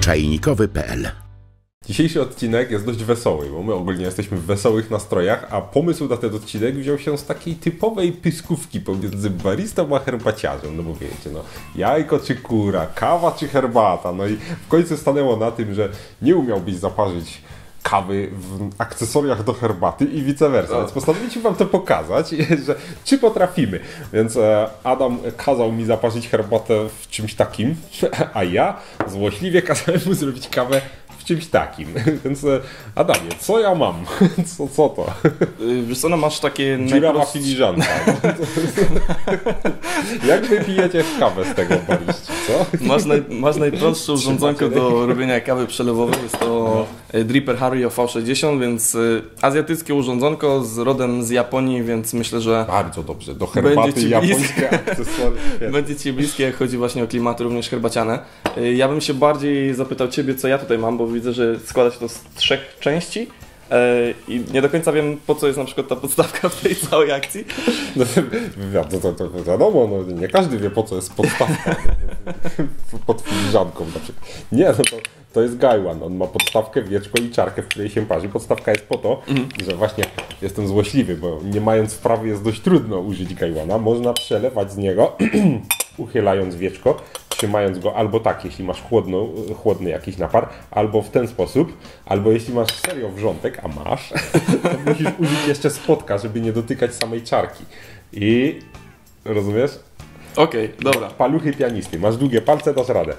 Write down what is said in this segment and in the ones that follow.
czajnikowy.pl. Dzisiejszy odcinek jest dość wesoły, bo my ogólnie jesteśmy w wesołych nastrojach, a pomysł na ten odcinek wziął się z takiej typowej pyskówki pomiędzy baristą a herbaciarzem. No bo wiecie, no jajko czy kura, kawa czy herbata. No i w końcu stanęło na tym, że nie umiałbyś zaparzyć kawy w akcesoriach do herbaty i vice versa. Więc postanowiliśmy wam to pokazać, że czy potrafimy. Więc Adam kazał mi zaparzyć herbatę w czymś takim, a ja złośliwie kazałem mu zrobić kawę w czymś takim. Więc Adamie, co ja mam? Co to? Wiesz co, no masz takie... Dziurawa filiżanka. Jak wy pijecie kawę z tego bariści, co? Masz najprostsze urządzonko do robienia kawy przelewowej. Jest to Dripper Haruo V60, więc azjatyckie urządzonko z rodem z Japonii, więc myślę, że... Bardzo dobrze. Do herbaty japońskie akcesoria. Będzie ci bliskie, jak chodzi właśnie o klimaty również herbaciane. Ja bym się bardziej zapytał Ciebie, co ja tutaj mam, bo widzę, że składa się to z 3 części i nie do końca wiem, po co jest na przykład ta podstawka w tej całej akcji. No, to wiadomo, no, nie każdy wie, po co jest podstawka pod filiżanką na przykład. Nie, no to jest gajwan. On ma podstawkę, wieczko i czarkę, w której się parzy. Podstawka jest po to, że właśnie jestem złośliwy, bo nie mając wprawy jest dość trudno użyć gajwana. Można przelewać z niego, uchylając wieczko, trzymając go albo tak, jeśli masz chłodny jakiś napar, albo w ten sposób, albo jeśli masz serio wrzątek, a masz, to musisz użyć jeszcze spotka, żeby nie dotykać samej czarki. I rozumiesz? Okej, dobra. Paluchy pianisty. Masz długie palce, dasz radę.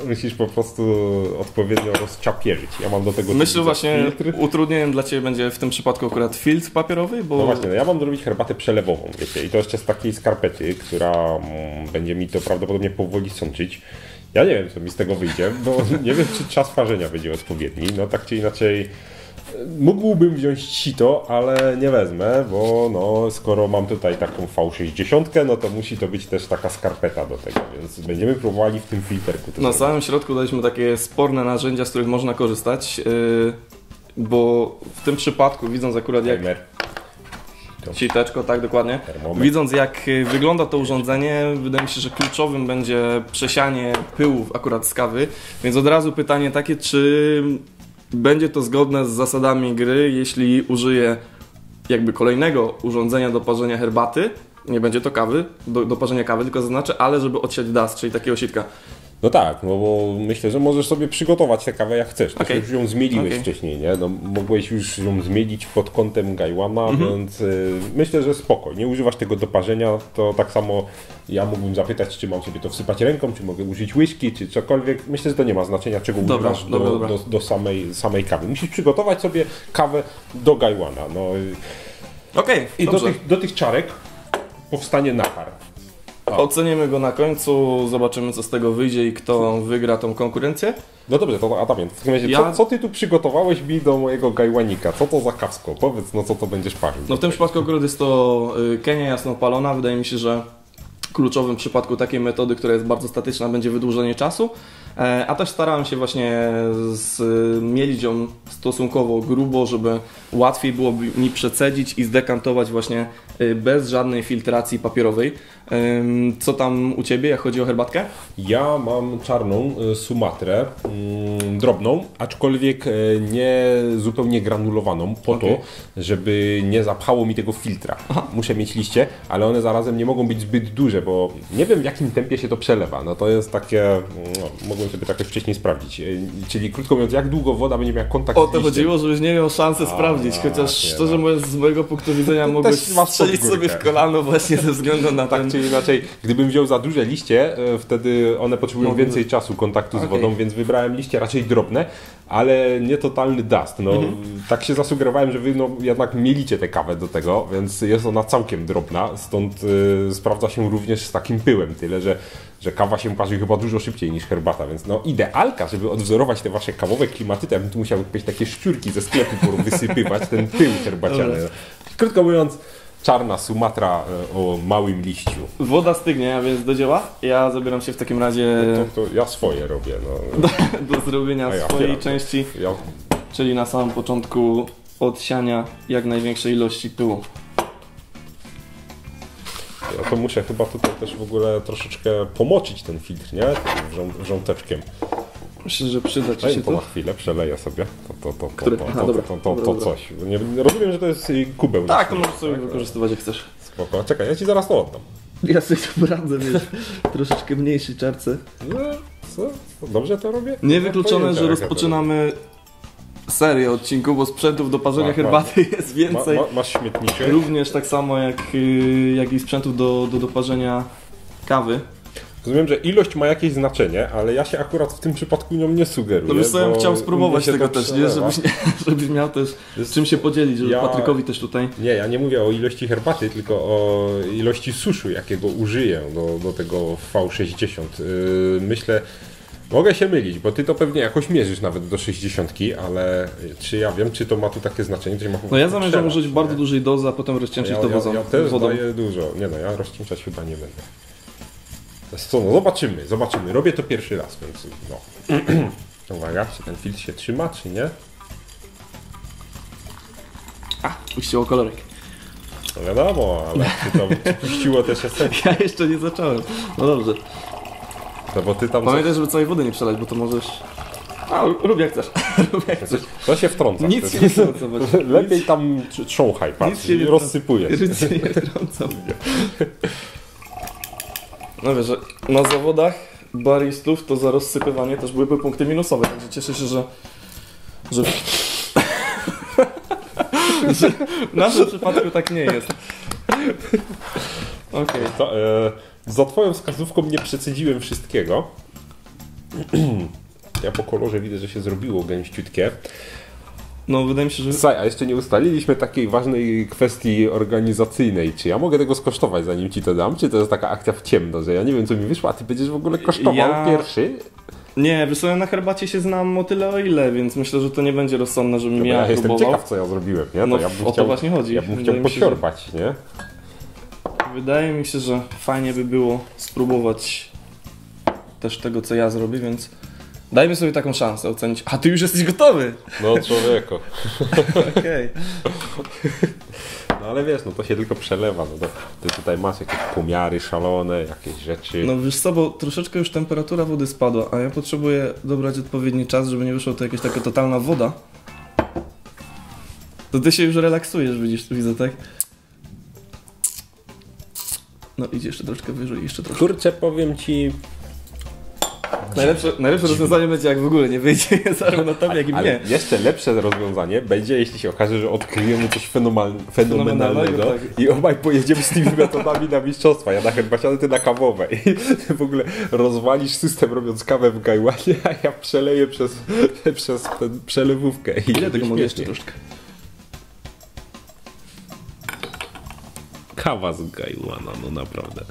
Musisz po prostu odpowiednio rozczapierzyć. Ja mam do tego... Myślę właśnie, utrudnieniem dla Ciebie będzie w tym przypadku akurat filtr papierowy, bo... No właśnie, no ja mam zrobić herbatę przelewową, wiecie, i to jeszcze z takiej skarpety, która będzie mi to prawdopodobnie powoli sączyć. Ja nie wiem, co mi z tego wyjdzie, bo nie wiem, czy czas parzenia będzie odpowiedni. No tak czy inaczej... Mógłbym wziąć sito, ale nie wezmę, bo no, skoro mam tutaj taką V60, no to musi to być też taka skarpeta do tego, więc będziemy próbowali w tym filterku. Na samym środku daliśmy takie sporne narzędzia, z których można korzystać, bo w tym przypadku, widząc akurat jak... Siteczko, tak, dokładnie. Termometr. Widząc jak wygląda to urządzenie, wydaje mi się, że kluczowym będzie przesianie pyłów akurat z kawy, więc od razu pytanie takie, czy będzie to zgodne z zasadami gry, jeśli użyję jakby kolejnego urządzenia do parzenia herbaty, nie będzie to kawy, do parzenia kawy, tylko zaznaczę, ale żeby odsiać dust, czyli takiego sitka. No tak, no bo myślę, że możesz sobie przygotować tę kawę jak chcesz. To już ją zmieliłeś wcześniej, nie? No, mogłeś już ją zmielić pod kątem gajwana, więc myślę, że spoko. Nie używasz tego do parzenia, to tak samo ja mógłbym zapytać, czy mam sobie to wsypać ręką, czy mogę użyć łyżki, czy cokolwiek. Myślę, że to nie ma znaczenia, czego używasz do samej kawy. Musisz przygotować sobie kawę do gajwana. No. I do tych czarek powstanie napar. Ocenimy go na końcu, zobaczymy, co z tego wyjdzie i kto wygra tą konkurencję. No dobrze, to Adamie, w takim razie, co ty tu przygotowałeś mi do mojego gajwanika? Co to za kawsko? Powiedz, no co to będziesz parzył? No w tym przypadku akurat jest to Kenia jasnopalona. Wydaje mi się, że kluczowym w przypadku takiej metody, która jest bardzo statyczna, będzie wydłużenie czasu. A też starałem się właśnie zmielić ją stosunkowo grubo, żeby łatwiej było mi przecedzić i zdekantować właśnie bez żadnej filtracji papierowej. Co tam u Ciebie, jak chodzi o herbatkę? Ja mam czarną Sumatrę, drobną, aczkolwiek nie zupełnie granulowaną, po to, żeby nie zapchało mi tego filtra. Muszę mieć liście, ale one zarazem nie mogą być zbyt duże, bo nie wiem, w jakim tempie się to przelewa. No to jest takie, mogłem sobie tak wcześniej sprawdzić. Czyli krótko mówiąc, jak długo woda będzie miała kontakt z liściem. O to chodziło, żebyś nie miał szansy sprawdzić, chociaż szczerze mówiąc, z mojego punktu widzenia mogłeś strzelić sobie w kolano właśnie ze względu na tak czy inaczej, gdybym wziął za duże liście, wtedy one potrzebują więcej czasu kontaktu z wodą, więc wybrałem liście raczej drobne, ale nie totalny dust. No, tak się zasugerowałem, że wy jednak mielicie tę kawę do tego, więc jest ona całkiem drobna, stąd sprawdza się również z takim pyłem, tyle że kawa się parzy chyba dużo szybciej niż herbata, więc no idealka, żeby odwzorować te wasze kawowe klimaty, to ja bym tu musiał jakieś takie szczurki ze sklepu wysypywać, ten pył herbaciany. Krótko mówiąc, czarna Sumatra o małym liściu. Woda stygnie, a więc do dzieła. Ja zabieram się w takim razie... To ja swoje robię. No. do zrobienia swojej części, czyli na samym początku odsiania jak największej ilości pyłu. Ja to muszę chyba tutaj też w ogóle troszeczkę pomoczyć ten filtr, nie? Wrząteczkiem. Myślę, że przyda Ci Daj się mi to na to. chwilę, przeleję sobie. Który? Aha, dobra. To Dobra. coś. Nie rozumiem, że to jest kubeł. Tak, to możesz sobie wykorzystywać jak chcesz. Spoko. Czekaj, ja ci zaraz to oddam. Ja sobie to radzę, wiesz, troszeczkę mniejszej czarce. No, co? Dobrze to robię? Niewykluczone, No, że pojęcia, rozpoczynamy serię odcinków, bo sprzętów do parzenia Ma- herbaty jest więcej. Masz śmietniczek? Również tak samo jak i sprzętów do parzenia kawy. Rozumiem, że ilość ma jakieś znaczenie, ale ja się akurat w tym przypadku nią nie sugeruję. No wiesz co, ja bym bo chciał spróbować mnie się tego to też, nie? przelewa. Żebyś miał też czym się podzielić, żeby Patrykowi też tutaj... Nie, ja nie mówię o ilości herbaty, tylko o ilości suszu, jakiego użyję do tego V60. Myślę, mogę się mylić, bo ty to pewnie jakoś mierzysz nawet do 60, ale czy ja wiem, czy to ma tu takie znaczenie? To się ma po No ja prostu zamierzam przelać, użyć bardzo nie? dużej dozy, a potem rozcieńczyć to Ja też wodą. daję dużo. Nie no, ja rozcieńczać chyba nie będę. Co, no zobaczymy. Robię to pierwszy raz, więc no. Uwaga, czy ten filtr się trzyma, czy nie? Puściło kolorek. No wiadomo, ale czy puściło też esencję? Ja jeszcze nie zacząłem. No dobrze. No bo ty tam Pamiętaj, żeby całej wody nie przelać, bo to możesz... A, rób jak chcesz. Rób jak chcesz. to się wtrąca. Nic się nie wtrąca. Lepiej tam trząchaj, patrz, się nie rozsypuje. Nic się nie wtrąca. No wiesz, że na zawodach baristów to za rozsypywanie też byłyby punkty minusowe, także cieszę się, że że w naszym przypadku tak nie jest. Okej. Za twoją wskazówką nie przecedziłem wszystkiego. Ja po kolorze widzę, że się zrobiło gęściutkie. No wydaje mi się, że... Słuchaj, a jeszcze nie ustaliliśmy takiej ważnej kwestii organizacyjnej. Czy ja mogę tego skosztować, zanim ci to dam? Czy to jest taka akcja w ciemno, że ja nie wiem, co mi wyszło, a ty będziesz w ogóle kosztował pierwszy? Nie, wiesz co, ja na herbacie się znam o tyle o ile, więc myślę, że to nie będzie rozsądne, żebym Ja ja jestem próbował. ciekaw, co ja zrobiłem, nie? No, ja bym o to chciał, właśnie chodzi. Ja bym Wydaje chciał mi się, posiorbać, nie? Wydaje mi się, że fajnie by było spróbować też tego, co ja zrobię, więc dajmy sobie taką szansę ocenić. A ty już jesteś gotowy! No człowieku. Okej. No ale wiesz, no to się tylko przelewa. No to ty tutaj masz jakieś pomiary szalone, jakieś rzeczy. No wiesz co, bo troszeczkę już temperatura wody spadła, a ja potrzebuję dobrać odpowiedni czas, żeby nie wyszła to jakaś taka totalna woda. To ty się już relaksujesz, widzę, tak? No idź jeszcze troszkę wyżej, jeszcze troszkę. Kurczę, powiem ci... Najlepsze rozwiązanie będzie, jak w ogóle nie wyjdzie zarówno tobie, jak i Ale mnie. jeszcze lepsze rozwiązanie będzie, jeśli się okaże, że odkryjemy coś fenomenalnego tak. i obaj pojedziemy z tymi metodami na mistrzostwa. Ja na herbaciane, ty na kawowe. I w ogóle rozwalisz system, robiąc kawę w gajłanie, a ja przeleję przez tę przelewówkę. I Ile tego mogę śmiesznie. jeszcze troszkę? Kawa z gajłana, no naprawdę.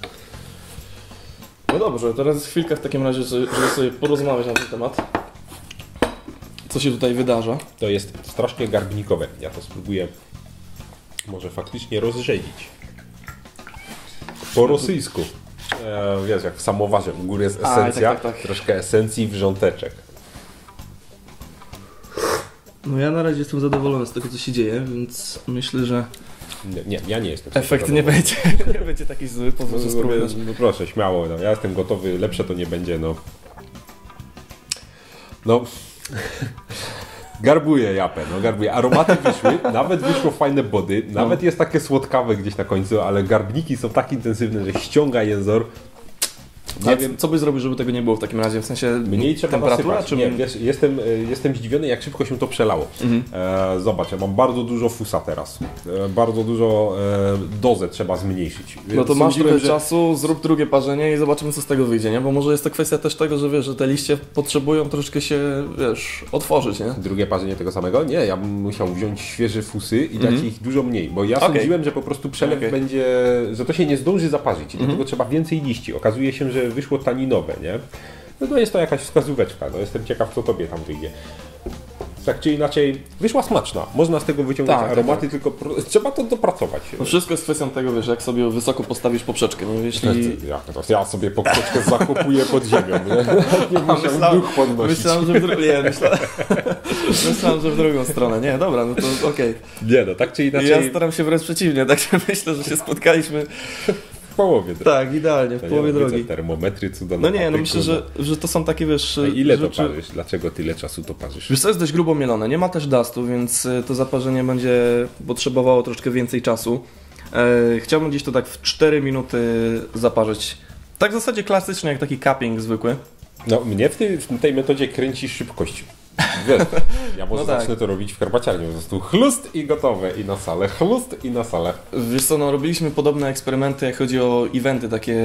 No dobrze, teraz chwilkę w takim razie, żeby sobie porozmawiać na ten temat. Co się tutaj wydarza? To jest strasznie garbnikowe. Ja to spróbuję może faktycznie rozrzedzić. Po rosyjsku. Wiesz, jak w samowarze u góry jest esencja, tak. troszkę esencji wrząteczek. No ja na razie jestem zadowolony z tego, co się dzieje, więc myślę, że Nie, ja nie jestem. efekt nie będzie, nie będzie taki zły, pozwól, że spróbujesz. No proszę, śmiało, no, ja jestem gotowy, lepsze to nie będzie, no. No, garbuję japę, no garbuję. Aromaty wyszły, nawet wyszło fajne body, nawet jest takie słodkawe gdzieś na końcu, ale garbniki są tak intensywne, że ściąga jęzor. Nie wiem, co byś zrobił, żeby tego nie było w takim razie, w sensie Mniej trzeba temperatura, nasypać. czy... Nie, wiesz, jestem zdziwiony, jak szybko się to przelało. Zobacz, ja mam bardzo dużo fusa teraz. Bardzo dużo dozę trzeba zmniejszyć. No to masz Sądziłem, trochę czasu, zrób drugie parzenie i zobaczymy, co z tego wyjdzie, nie? Bo może jest to kwestia też tego, że wiesz, że te liście potrzebują troszeczkę się, wiesz, otworzyć, nie? Drugie parzenie tego samego? Nie, ja bym musiał wziąć świeże fusy i dać ich dużo mniej, bo ja sądziłem, że po prostu przelew będzie, że to się nie zdąży zaparzyć i dlatego trzeba więcej liści. Okazuje się, że wyszło taninowe, nie? No to jest to jakaś wskazóweczka, no jestem ciekaw, co tobie tam wyjdzie. Tak czy inaczej, wyszła smaczna. Można z tego wyciągnąć aromaty, tylko trzeba to dopracować. No wszystko jest kwestią tego, wiesz, jak sobie wysoko postawisz poprzeczkę, no jeśli... Ja sobie poprzeczkę zakopuję pod ziemią, nie? Nie muszę duch podnosić. Myślałem, że myślałem, że w drugą stronę. Nie, dobra, no to okej. Nie no, tak czy inaczej... Ja staram się wręcz przeciwnie, także myślę, że się spotkaliśmy w połowie drogi. Tak, idealnie, w połowie drogi. Termometry cuda. No nie, no myślę, że to są takie, wiesz... A ile to parzysz? Dlaczego tyle czasu to parzysz? Wiesz co, jest dość grubo mielone, nie ma też dustu, więc to zaparzenie będzie potrzebowało troszkę więcej czasu. Chciałbym gdzieś to tak w 4 minuty zaparzyć. Tak w zasadzie klasycznie, jak taki cupping zwykły. No mnie w tej metodzie kręci szybkość. Wiesz, ja może zacznę to robić w herbaciarni, po prostu chlust i gotowe, i na salę, chlust i na salę. Wiesz co, no robiliśmy podobne eksperymenty, jak chodzi o eventy takie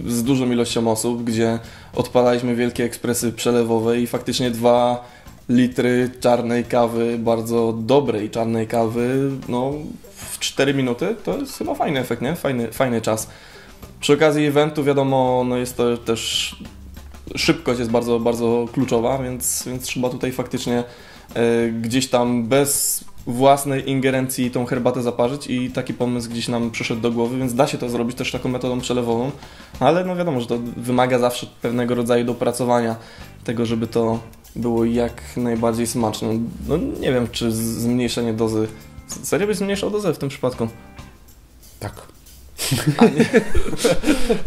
z dużą ilością osób, gdzie odpalaliśmy wielkie ekspresy przelewowe i faktycznie 2 litry czarnej kawy, bardzo dobrej czarnej kawy, no w 4 minuty to jest chyba fajny efekt, nie? Fajny czas. Przy okazji eventu wiadomo, no jest to też... Szybkość jest bardzo, bardzo kluczowa, więc trzeba tutaj faktycznie gdzieś tam bez własnej ingerencji tą herbatę zaparzyć i taki pomysł gdzieś nam przyszedł do głowy, więc da się to zrobić też taką metodą przelewową, ale no wiadomo, że to wymaga zawsze pewnego rodzaju dopracowania tego, żeby to było jak najbardziej smaczne. No nie wiem, czy zmniejszenie dozy... Serio byś zmniejszał dozę w tym przypadku? Tak.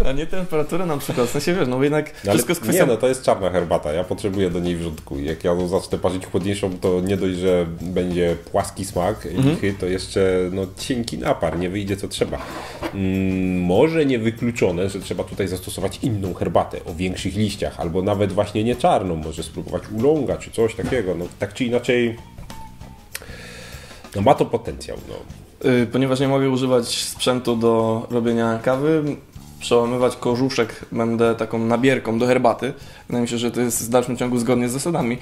A nie temperaturę na przykład, w sensie wiesz, no bo jednak wszystko jest kwestia... Nie, no to jest czarna herbata, ja potrzebuję do niej wrzątku i jak ja zacznę parzyć chłodniejszą, to nie dość, że będzie płaski smak, lichy, to jeszcze no, cienki napar, nie wyjdzie co trzeba. Może niewykluczone, że trzeba tutaj zastosować inną herbatę o większych liściach, albo nawet właśnie nie czarną, może spróbować ulonga czy coś takiego, no tak czy inaczej no ma to potencjał, no. Ponieważ nie mogę używać sprzętu do robienia kawy, przełamywać kożuszek będę taką nabierką do herbaty. Wydaje mi się, że to jest w dalszym ciągu zgodnie z zasadami.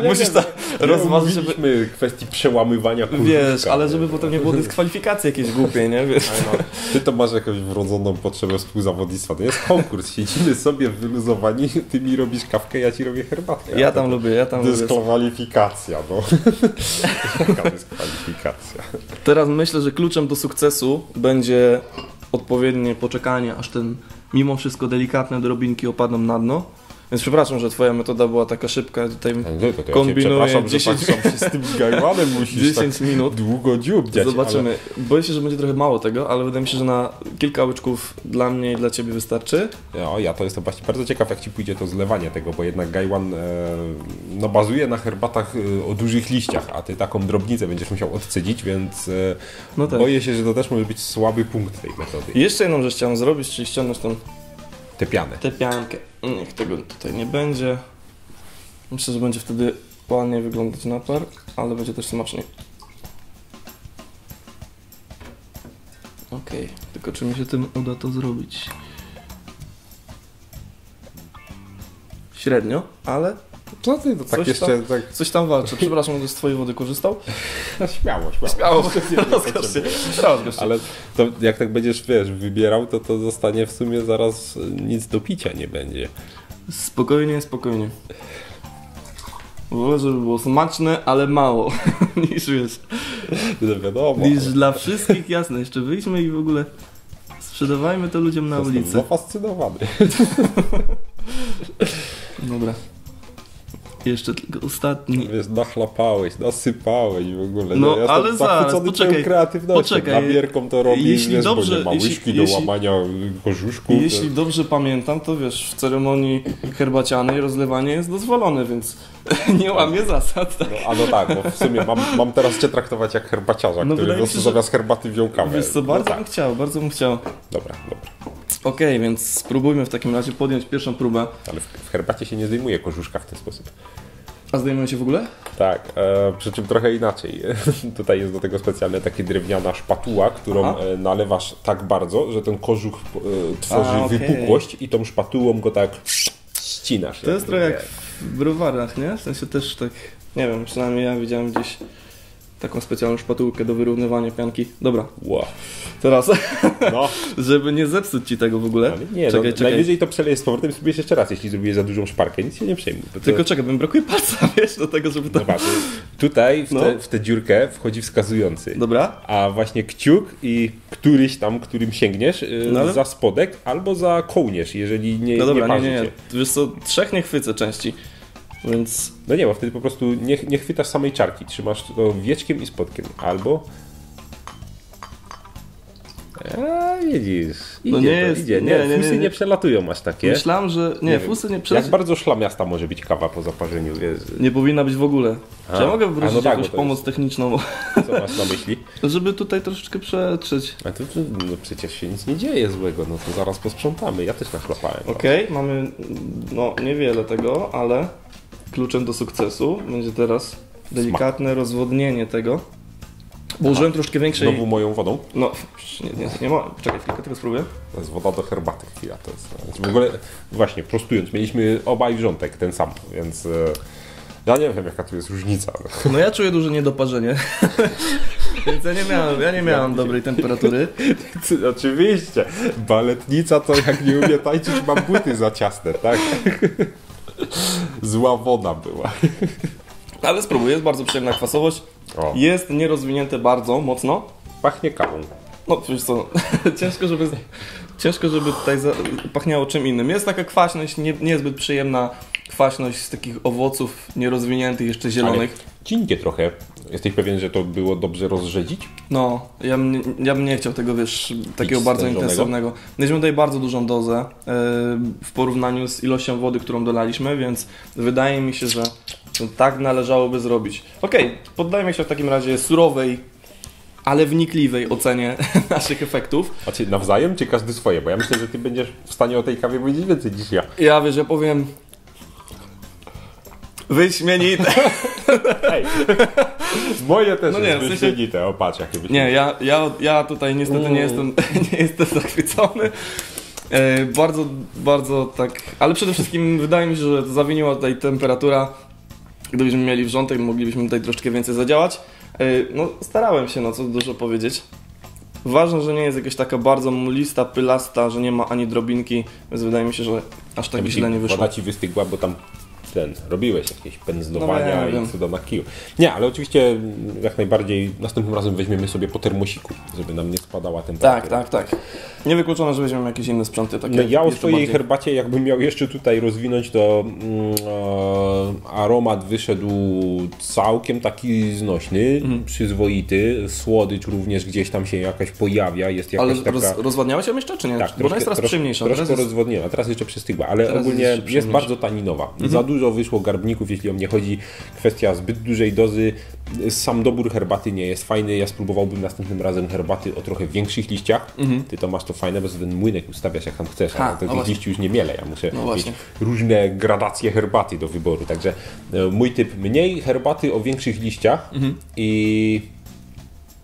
Musisz to rozważyć, żeby... kwestii przełamywania kożuszka. Wiesz, ale żeby potem nie było dyskwalifikacji jakieś głupie, nie? Wiesz. No, ty to masz jakąś wrodzoną potrzebę współzawodnictwa. To jest konkurs, siedzimy sobie wyluzowani, ty mi robisz kawkę, ja ci robię herbatkę. Ja tam lubię. Dyskwalifikacja, no. Jaka dyskwalifikacja? Teraz myślę, że kluczem do sukcesu będzie odpowiednie poczekanie, aż ten mimo wszystko delikatne drobinki opadną na dno. Więc przepraszam, że twoja metoda była taka szybka, tutaj to kombinuję ja 10 że się z tym gajwanem musisz 10 tak minut. Długo dziubdziać. Zobaczymy. Ale... Boję się, że będzie trochę mało tego, ale wydaje mi się, że na kilka łyczków dla mnie i dla ciebie wystarczy. No, ja to jestem właśnie bardzo ciekaw, jak ci pójdzie to zlewanie tego, bo jednak gajwan no, bazuje na herbatach o dużych liściach, a ty taką drobnicę będziesz musiał odcedzić, więc no tak. Boję się, że to też może być słaby punkt tej metody. I jeszcze jedną rzecz chciałem zrobić, czyli ściągnąć tą tę pianę. Tę piankę. Niech tego tutaj nie będzie. Myślę, że będzie wtedy ładnie wyglądać napar, ale będzie też smaczniej. Okej, tylko czy mi się tym uda to zrobić? Średnio, ale... Co ty, to tak jeszcze... Tam, tak... Coś tam walczy. Przepraszam, że z twojej wody korzystał? Śmiało. Ale to jak tak będziesz, wiesz, wybierał, to zostanie w sumie zaraz nic do picia nie będzie. Spokojnie. Wolę, żeby było smaczne, ale mało. Niż wiesz. Wiadomo. Niż dla wszystkich, jasne. Jeszcze wyjdźmy i w ogóle sprzedawajmy to ludziom na ulicy. Jestem zafascynowany. Dobra. Jeszcze tylko ostatni. Wiesz, nachlapałeś, nasypałeś w ogóle. No ja ale zaraz, poczekaj. Nabierką to robi, jeśli wiesz, dobrze, bo nie ma łyżki do łamania kożuszków. Jeśli dobrze pamiętam, to wiesz, w ceremonii herbacianej rozlewanie jest dozwolone, więc nie łamię zasad. Tak? No tak, bo w sumie mam teraz cię traktować jak herbaciarza, który po prostu zamiast herbaty wziął kawę. Wiesz co, bardzo bym chciał. Dobra. Okej, więc spróbujmy w takim razie podjąć pierwszą próbę. Ale w herbacie się nie zdejmuje kożuszka w ten sposób. A zdejmuje się w ogóle? Tak, przy czym trochę inaczej. Tutaj jest do tego specjalna taka drewniana szpatuła, którą nalewasz tak bardzo, że ten kożuch tworzy wypukłość i tą szpatułą go tak ścinasz. To jest trochę jak w browarach, nie? W sensie też tak, nie wiem, przynajmniej ja widziałem gdzieś taką specjalną szpatułkę do wyrównywania pianki. Dobra. Wow. Teraz, żeby nie zepsuć ci tego w ogóle. Nie, czekaj. Najwyżej to przelejesz z powrotem i spróbujesz jeszcze raz, jeśli zrobiłeś za dużą szparkę. Nic się nie przejmuj. Tylko czekaj, bo mi brakuje palca, wiesz, do tego, żeby to... Dobra, tutaj w tę dziurkę wchodzi wskazujący. Dobra. A właśnie kciuk i którym sięgniesz za spodek albo za kołnierz, jeżeli nie nie. Wiesz co, 3 nie chwycę części. Więc... No nie, bo wtedy po prostu nie chwytasz samej czarki, trzymasz to wieczkiem i spodkiem, albo Widzisz, No idzie nie to, jest- idzie. Fusy nie przelatują aż takie. Myślałem, że... Nie, fusy nie Jak przecież bardzo szlamiasta może być kawa po zaparzeniu, wiesz? nie powinna być w ogóle. Czy ja mogę wrócić no tak, jakąś bo to pomoc jest- techniczną, Co masz na myśli? żeby tutaj troszeczkę przetrzeć. A to no przecież się nic nie dzieje złego, no to zaraz posprzątamy. Ja też nachlapałem. Okej, mamy no niewiele tego, ale kluczem do sukcesu będzie teraz delikatne rozwodnienie tego. Bo użyłem troszkę większej... Znowu moją wodą. No, nie ma... Czekaj chwilkę, tylko spróbuję. To jest woda do herbaty chwila. To jest, w ogóle, właśnie, prostując, mieliśmy obaj wrzątek ten sam, więc ja nie wiem jaka tu jest różnica. No ja czuję duże niedoparzenie. Więc ja nie miałem dobrej temperatury. Oczywiście, baletnica to jak nie umie tańczyć, ma buty za ciasne, tak? Zła woda była. Ale spróbuję, jest bardzo przyjemna kwasowość. O. Jest nierozwinięte bardzo mocno. Pachnie kawą. No wiesz co, ciężko, żeby tutaj pachniało czym innym. Jest taka kwaśność, niezbyt przyjemna kwaśność z takich owoców nierozwiniętych, jeszcze zielonych. Ale cienkie trochę. Jesteś pewien, że to było dobrze rozrzedzić? No, ja bym nie chciał tego, wiesz, takiego bardzo stężonego? intensywnego. Mieliśmy tutaj bardzo dużą dozę w porównaniu z ilością wody, którą dolaliśmy, więc wydaje mi się, że tak należałoby zrobić. Okej, poddajmy się w takim razie surowej, ale wnikliwej ocenie naszych efektów. A czy nawzajem, czy każdy swoje? Bo ja myślę, że ty będziesz w stanie o tej kawie powiedzieć więcej niż ja. Ja wiesz, ja powiem... Wyśmienite. Hej! Moje też No nie, jest w sensie- wyśmienite. O, patrz, jakie wyśmienite. Nie, ja tutaj niestety nie jestem zachwycony. Bardzo, bardzo tak, ale przede wszystkim wydaje mi się, że zawiniła tutaj temperatura. Gdybyśmy mieli wrzątek, moglibyśmy tutaj troszkę więcej zadziałać. No starałem się, no co dużo powiedzieć. Ważne, że nie jest jakaś taka bardzo mulista, pylasta, że nie ma ani drobinki, więc wydaje mi się, że aż tak źle nie wyszło. Woda ci wystygła, bo tam robiłeś jakieś pędzlowania No, ja wiem. i cuda na kiju. Nie, ale oczywiście jak najbardziej następnym razem weźmiemy sobie po termosiku, żeby nam nie spadała temperatura. Tak. Niewykluczone, że weźmiemy jakieś inne sprzęty. Takie No, ja o jeszcze swojej bardziej- herbacie, jakbym miał jeszcze tutaj rozwinąć, to aromat wyszedł całkiem taki znośny, przyzwoity, słodycz również gdzieś tam się jakaś pojawia, jest Ale jakaś taka... rozwadniała się jeszcze, czy nie? Tak, Bo ona jest teraz przyjemniejsza. Troszkę Teraz jest... rozwodniona, a teraz jeszcze przystygła, ale Teraz ogólnie jest jest, jeszcze bardzo taninowa. Za dużo wyszło garbników, jeśli o mnie chodzi. Kwestia zbyt dużej dozy. Sam dobór herbaty nie jest fajny. Ja spróbowałbym następnym razem herbaty o trochę większych liściach. Ty to masz to fajne, bo sobie ten młynek ustawiasz jak tam chcesz, Ha, ale no tych właśnie. liści już nie mielę. Ja muszę No mieć właśnie. różne gradacje herbaty do wyboru. Także mój typ mniej herbaty o większych liściach i...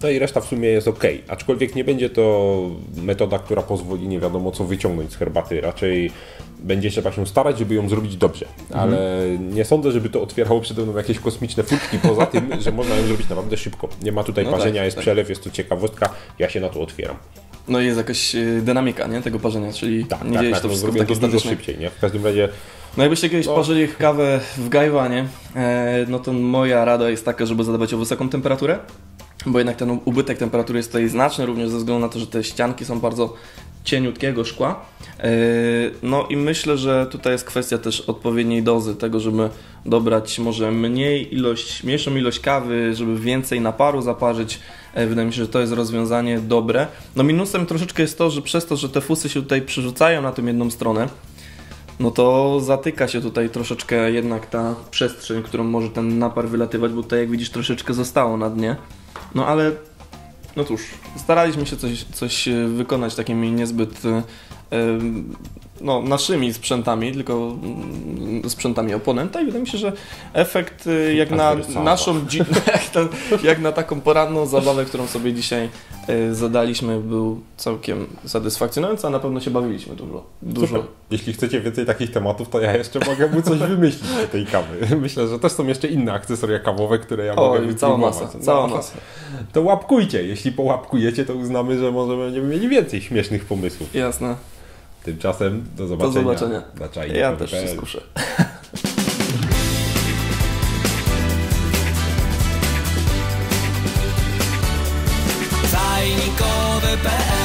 No i reszta w sumie jest ok. Aczkolwiek nie będzie to metoda, która pozwoli nie wiadomo co wyciągnąć z herbaty. Raczej będzie trzeba się starać, żeby ją zrobić dobrze. Ale nie sądzę, żeby to otwierało przede mną jakieś kosmiczne furtki. Poza tym, że można ją zrobić naprawdę szybko. Nie ma tutaj No parzenia, tak, jest tak. przelew, jest to ciekawostka. Ja się na to otwieram. No i jest jakaś dynamika, nie? Tego parzenia, czyli nie dzieje się to no, wszystko zrobię takie to dużo statycznie. szybciej. Nie? W każdym razie No jakbyście kiedyś parzyli kawę w Gajwanie, no to moja rada jest taka, żeby zadbać o wysoką temperaturę, bo jednak ten ubytek temperatury jest tutaj znaczny, również ze względu na to, że te ścianki są bardzo cieniutkiego szkła. No i myślę, że tutaj jest kwestia też odpowiedniej dozy, tego, żeby dobrać może mniejszą ilość kawy, żeby więcej naparu zaparzyć. Wydaje mi się, że to jest rozwiązanie dobre. No minusem troszeczkę jest to, że przez to, że te fusy się tutaj przerzucają na tą jedną stronę, no to zatyka się tutaj troszeczkę jednak ta przestrzeń, którą może ten napar wylatywać, bo tutaj jak widzisz troszeczkę zostało na dnie. No ale, no cóż, staraliśmy się coś wykonać takimi niezbyt no, naszymi sprzętami, tylko sprzętami oponenta i wydaje mi się, że efekt jak na naszą, jak na taką poranną zabawę, którą sobie dzisiaj zadaliśmy, był całkiem satysfakcjonujący, a na pewno się bawiliśmy dużo. Super. Jeśli chcecie więcej takich tematów, to ja jeszcze mogę mu coś wymyślić do tej kawy. Myślę, że też są jeszcze inne akcesoria kawowe, które ja mogę wypróbować. Cała masa. To łapkujcie. Jeśli połapkujecie, to uznamy, że może będziemy mieli więcej śmiesznych pomysłów. Jasne. Tymczasem do Do zobaczenia. Na czajniku. Ja też się skuszę. Czajnikowy.pl